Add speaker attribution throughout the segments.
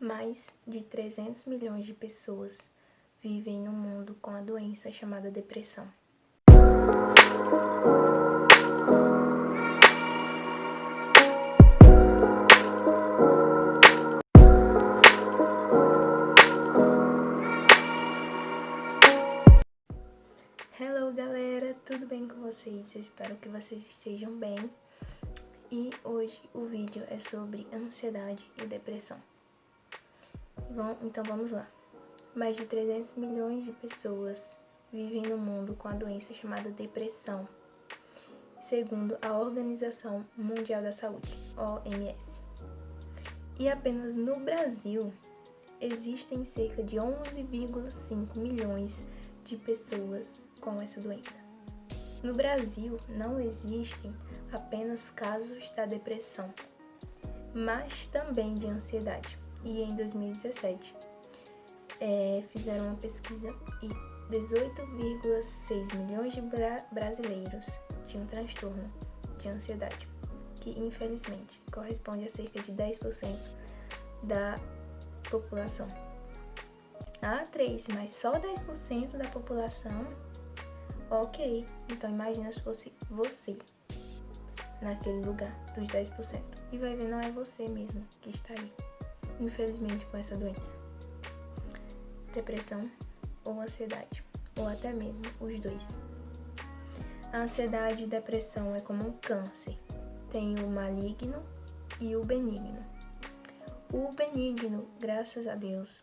Speaker 1: Mais de 300 milhões de pessoas vivem no mundo com a doença chamada depressão. Hello galera, tudo bem com vocês? Eu espero que vocês estejam bem. E hoje o vídeo é sobre ansiedade e depressão. Bom, então vamos lá. Mais de 300 milhões de pessoas vivem no mundo com a doença chamada depressão, segundo a Organização Mundial da Saúde, OMS. E apenas no Brasil existem cerca de 11,5 milhões de pessoas com essa doença. No Brasil não existem apenas casos da depressão, mas também de ansiedade. E em 2017 fizeram uma pesquisa e 18,6 milhões de brasileiros tinham transtorno de ansiedade, que infelizmente corresponde a cerca de 10% da população. Ah, 3, mas só 10% da população? Ok, então imagina se fosse você naquele lugar dos 10%. E vai ver, não é você mesmo que está aí, infelizmente, com essa doença. Depressão ou ansiedade, ou até mesmo os dois. A ansiedade e depressão é como um câncer. Tem o maligno e o benigno. O benigno, graças a Deus,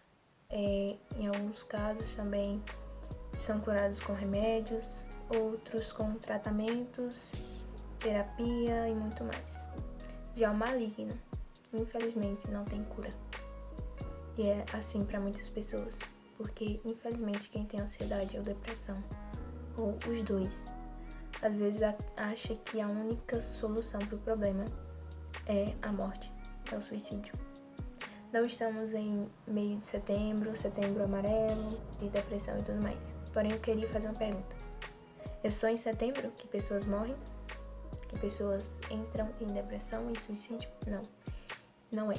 Speaker 1: em alguns casos também são curados com remédios, outros com tratamentos, terapia e muito mais. Já o maligno, infelizmente, não tem cura. E é assim para muitas pessoas, porque infelizmente quem tem ansiedade ou depressão, ou os dois, às vezes acha que a única solução para o problema é a morte, é o suicídio. Não estamos em meio de setembro amarelo, de depressão e tudo mais. Porém, eu queria fazer uma pergunta. É só em setembro que pessoas morrem? Que pessoas entram em depressão e suicídio? Não, não é.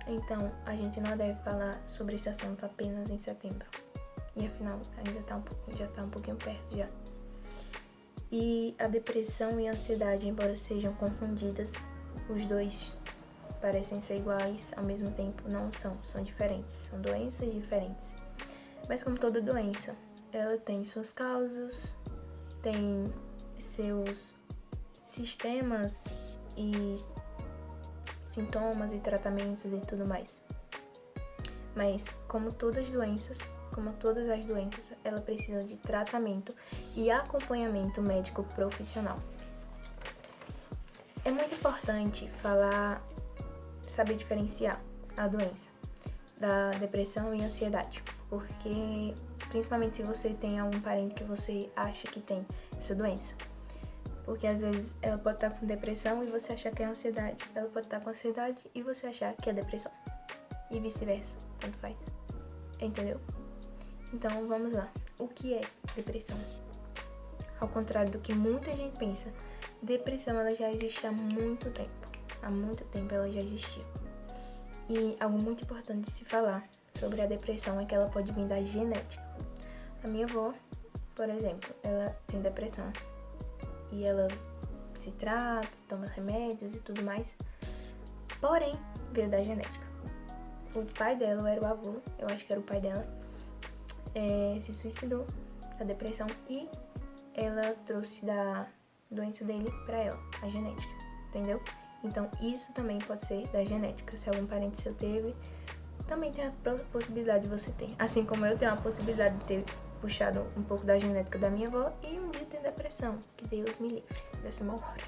Speaker 1: Então, a gente não deve falar sobre esse assunto apenas em setembro. E afinal, já tá um pouquinho perto já. E a depressão e a ansiedade, embora sejam confundidas, os dois parecem ser iguais, ao mesmo tempo não são diferentes, são doenças diferentes. Mas como toda doença, ela tem suas causas, tem seus sistemas e sintomas e tratamentos e tudo mais. Mas como todas as doenças, ela precisa de tratamento e acompanhamento médico profissional. É muito importante saber diferenciar a doença da depressão e ansiedade, porque principalmente se você tem algum parente que você acha que tem essa doença, porque às vezes ela pode estar com depressão e você achar que é ansiedade, ela pode estar com ansiedade e você achar que é depressão, e vice-versa, tanto faz, entendeu? Então vamos lá, o que é depressão? Ao contrário do que muita gente pensa, depressão ela já existe há muito tempo ela já existia. E algo muito importante de se falar sobre a depressão é que ela pode vir da genética. A minha avó, por exemplo, ela tem depressão e ela se trata, toma remédios e tudo mais, porém veio da genética. O pai dela, ou era o avô, eu acho que era o pai dela, se suicidou da depressão e ela trouxe da doença dele pra ela, a genética, entendeu? Então isso também pode ser da genética. Se algum parente seu teve, também tem a possibilidade de você ter. Assim como eu tenho a possibilidade de ter puxado um pouco da genética da minha avó e um dia ter depressão, que Deus me livre dessa mal hora.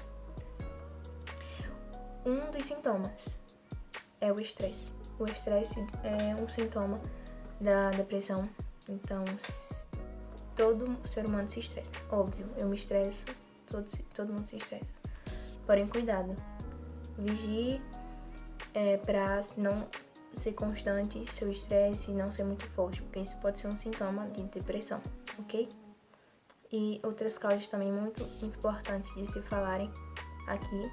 Speaker 1: Um dos sintomas é o estresse. O estresse é um sintoma da depressão. Então, todo ser humano se estressa. Óbvio, eu me estresso, todo mundo se estressa. Porém, cuidado. Vigie para não ser constante seu estresse e não ser muito forte, porque isso pode ser um sintoma de depressão, ok? E outras causas também muito importantes de se falarem aqui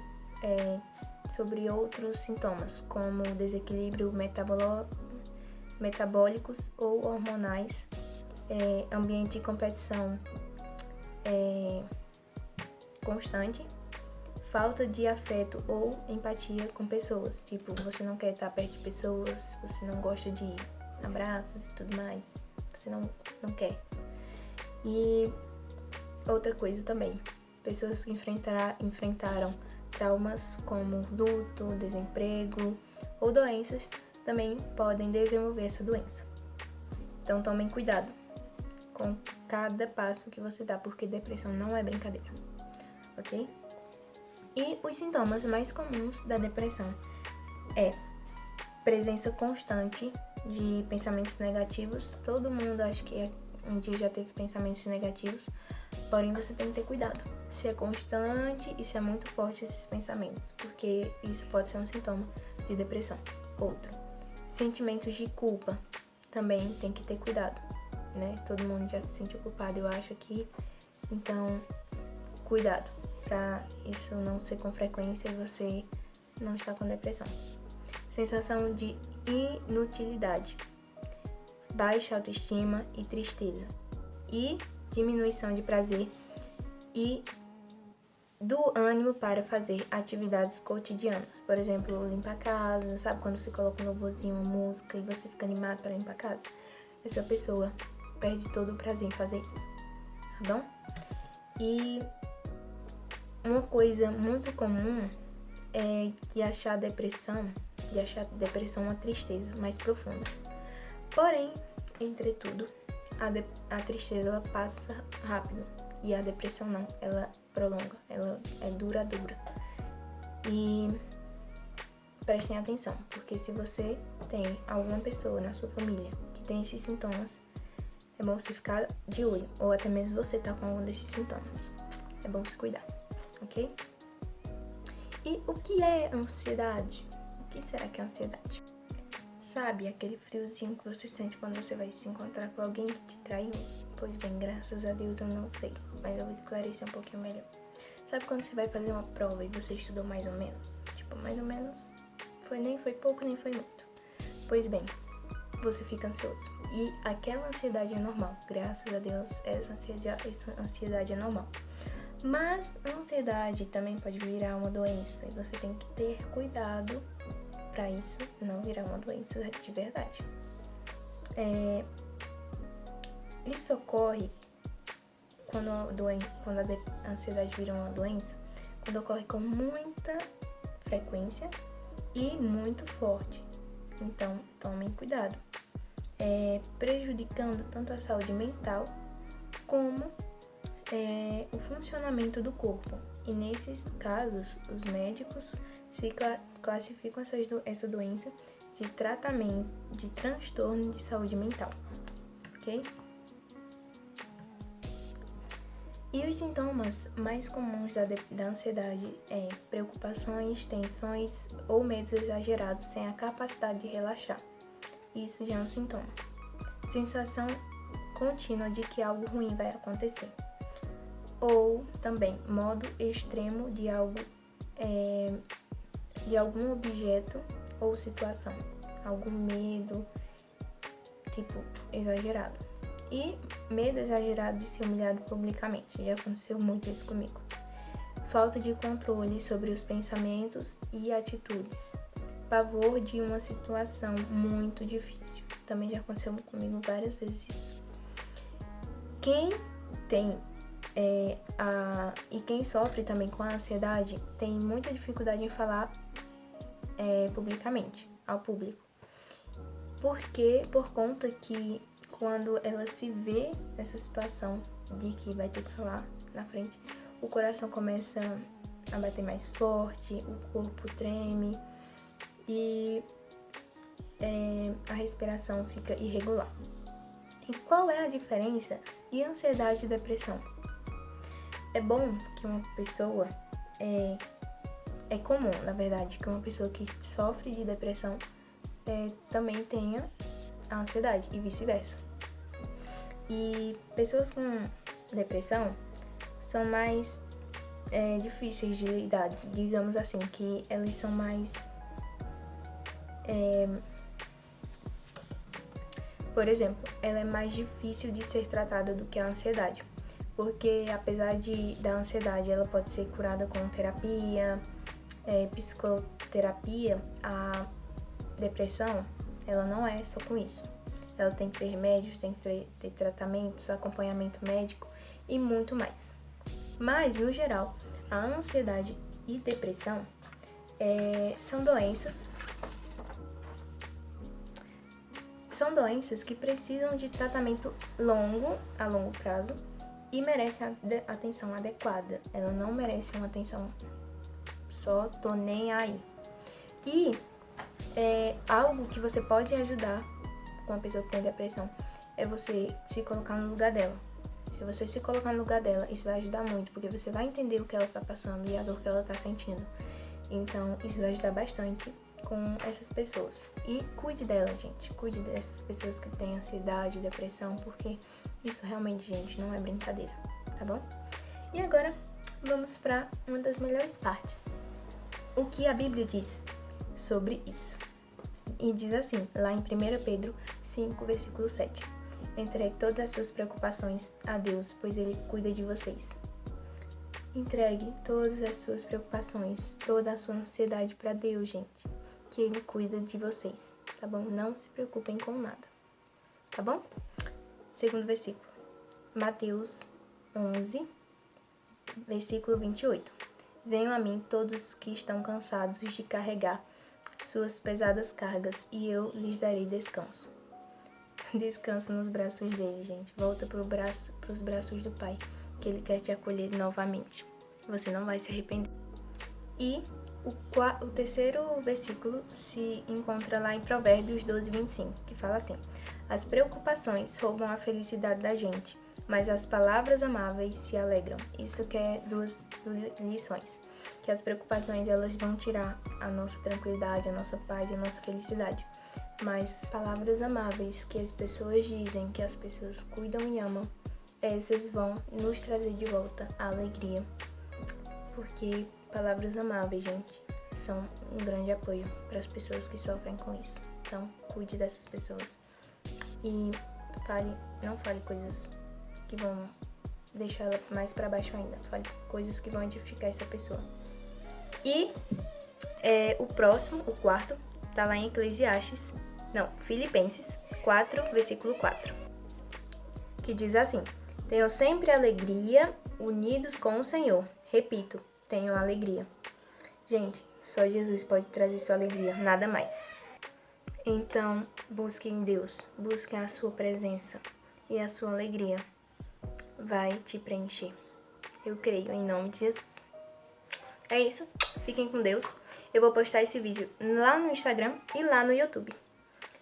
Speaker 1: sobre outros sintomas, como desequilíbrio metabólicos ou hormonais, ambiente de competição constante, falta de afeto ou empatia com pessoas, tipo, você não quer estar perto de pessoas, você não gosta de abraços e tudo mais, você não quer. E outra coisa também, pessoas que enfrentaram traumas como luto, desemprego ou doenças também podem desenvolver essa doença. Então tomem cuidado com cada passo que você dá, porque depressão não é brincadeira, ok? E os sintomas mais comuns da depressão é presença constante de pensamentos negativos. Todo mundo acho que um dia já teve pensamentos negativos, porém você tem que ter cuidado se é constante e se é muito forte esses pensamentos, porque isso pode ser um sintoma de depressão. Outro, sentimentos de culpa, também tem que ter cuidado, né? Todo mundo já se sentiu culpado, eu acho aqui, então cuidado para isso não ser com frequência e você não estar com depressão. Sensação de inutilidade, baixa autoestima e tristeza, e diminuição de prazer e do ânimo para fazer atividades cotidianas. Por exemplo, limpar a casa, sabe quando você coloca um louvorzinho, uma música e você fica animado para limpar a casa? Essa pessoa perde todo o prazer em fazer isso, tá bom? E uma coisa muito comum é que achar depressão uma tristeza mais profunda. Porém, entretudo, a tristeza ela passa rápido e a depressão não, ela prolonga, ela é duradoura. E prestem atenção, porque se você tem alguma pessoa na sua família que tem esses sintomas, é bom você ficar de olho, ou até mesmo você tá com algum desses sintomas. É bom se cuidar, ok? E o que é ansiedade? O que será que é ansiedade? Sabe aquele friozinho que você sente quando você vai se encontrar com alguém que te traiu? Pois bem, graças a Deus eu não sei, mas eu vou esclarecer um pouquinho melhor. Sabe quando você vai fazer uma prova e você estudou mais ou menos? Tipo, mais ou menos, nem foi pouco, nem foi muito. Pois bem, você fica ansioso. E aquela ansiedade é normal, graças a Deus, essa ansiedade é normal. Mas a ansiedade também pode virar uma doença e você tem que ter cuidado para isso não virar uma doença de verdade. Isso ocorre quando a ansiedade vira uma doença, quando ocorre com muita frequência e muito forte. Então, tomem cuidado, prejudicando tanto a saúde mental como o funcionamento do corpo. E nesses casos, os médicos classificam essa doença de transtorno de saúde mental, ok? E os sintomas mais comuns da ansiedade é preocupações, tensões ou medos exagerados sem a capacidade de relaxar. Isso já é um sintoma. Sensação contínua de que algo ruim vai acontecer. Ou também modo extremo de algum objeto ou situação. Algum medo, tipo, exagerado. E medo exagerado de ser humilhado publicamente. Já aconteceu muito isso comigo. Falta de controle sobre os pensamentos e atitudes. Pavor de uma situação muito difícil. Também já aconteceu comigo várias vezes isso. Quem tem e quem sofre também com a ansiedade tem muita dificuldade em falar publicamente, ao público. Por conta que quando ela se vê nessa situação de que vai ter que falar na frente, o coração começa a bater mais forte, o corpo treme e a respiração fica irregular. E qual é a diferença de ansiedade e depressão? É bom que uma pessoa, é comum, na verdade, que uma pessoa que sofre de depressão também tenha a ansiedade e vice-versa. E pessoas com depressão são mais difíceis de lidar, digamos assim, que elas são mais... Por exemplo, ela é mais difícil de ser tratada do que a ansiedade, porque apesar da ansiedade ela pode ser curada com terapia, psicoterapia, a depressão, ela não é só com isso. Ela tem que ter remédios, tem que ter tratamentos, acompanhamento médico e muito mais. Mas, no geral, a ansiedade e depressão são doenças que precisam de tratamento a longo prazo e merecem a atenção adequada. Ela não merece uma atenção só tô nem aí. E algo que você pode ajudar com a pessoa que tem depressão é você se colocar no lugar dela. Se você se colocar no lugar dela, isso vai ajudar muito, porque você vai entender o que ela tá passando e a dor que ela tá sentindo. Então, isso vai ajudar bastante com essas pessoas. E cuide dela, gente. Cuide dessas pessoas que têm ansiedade, depressão, porque isso realmente, gente, não é brincadeira, tá bom? E agora, vamos para uma das melhores partes. O que a Bíblia diz sobre isso? E diz assim, lá em 1 Pedro 5, versículo 7. Entregue todas as suas preocupações a Deus, pois Ele cuida de vocês. Entregue todas as suas preocupações, toda a sua ansiedade para Deus, gente. Que Ele cuida de vocês, tá bom? Não se preocupem com nada, tá bom? Segundo versículo, Mateus 11, versículo 28. Venham a mim todos que estão cansados de carregar suas pesadas cargas, e eu lhes darei descanso. Descansa nos braços dele, gente. Volta pros braços do Pai, que Ele quer te acolher novamente. Você não vai se arrepender. E o terceiro versículo se encontra lá em Provérbios 12, 25, que fala assim: as preocupações roubam a felicidade da gente, mas as palavras amáveis se alegram. Isso que é 2 lições. Que as preocupações, elas vão tirar a nossa tranquilidade, a nossa paz e a nossa felicidade. Mas palavras amáveis que as pessoas dizem, que as pessoas cuidam e amam, essas vão nos trazer de volta a alegria. Porque palavras amáveis, gente, são um grande apoio para as pessoas que sofrem com isso. Então, cuide dessas pessoas. E não fale coisas que vão deixar ela mais para baixo ainda. Fale coisas que vão edificar essa pessoa. E o próximo, o quarto, tá lá em Filipenses 4, versículo 4, que diz assim: tenham sempre alegria, unidos com o Senhor. Repito, tenham alegria. Gente, só Jesus pode trazer sua alegria, nada mais. Então, busquem em Deus, busquem a sua presença e a sua alegria vai te preencher. Eu creio em nome de Jesus. É isso, fiquem com Deus. Eu vou postar esse vídeo lá no Instagram e lá no YouTube.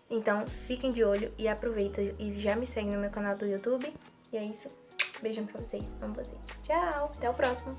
Speaker 1: Então, fiquem de olho e aproveita e já me segue no meu canal do YouTube. E é isso, beijão pra vocês, amo vocês. Tchau, até o próximo.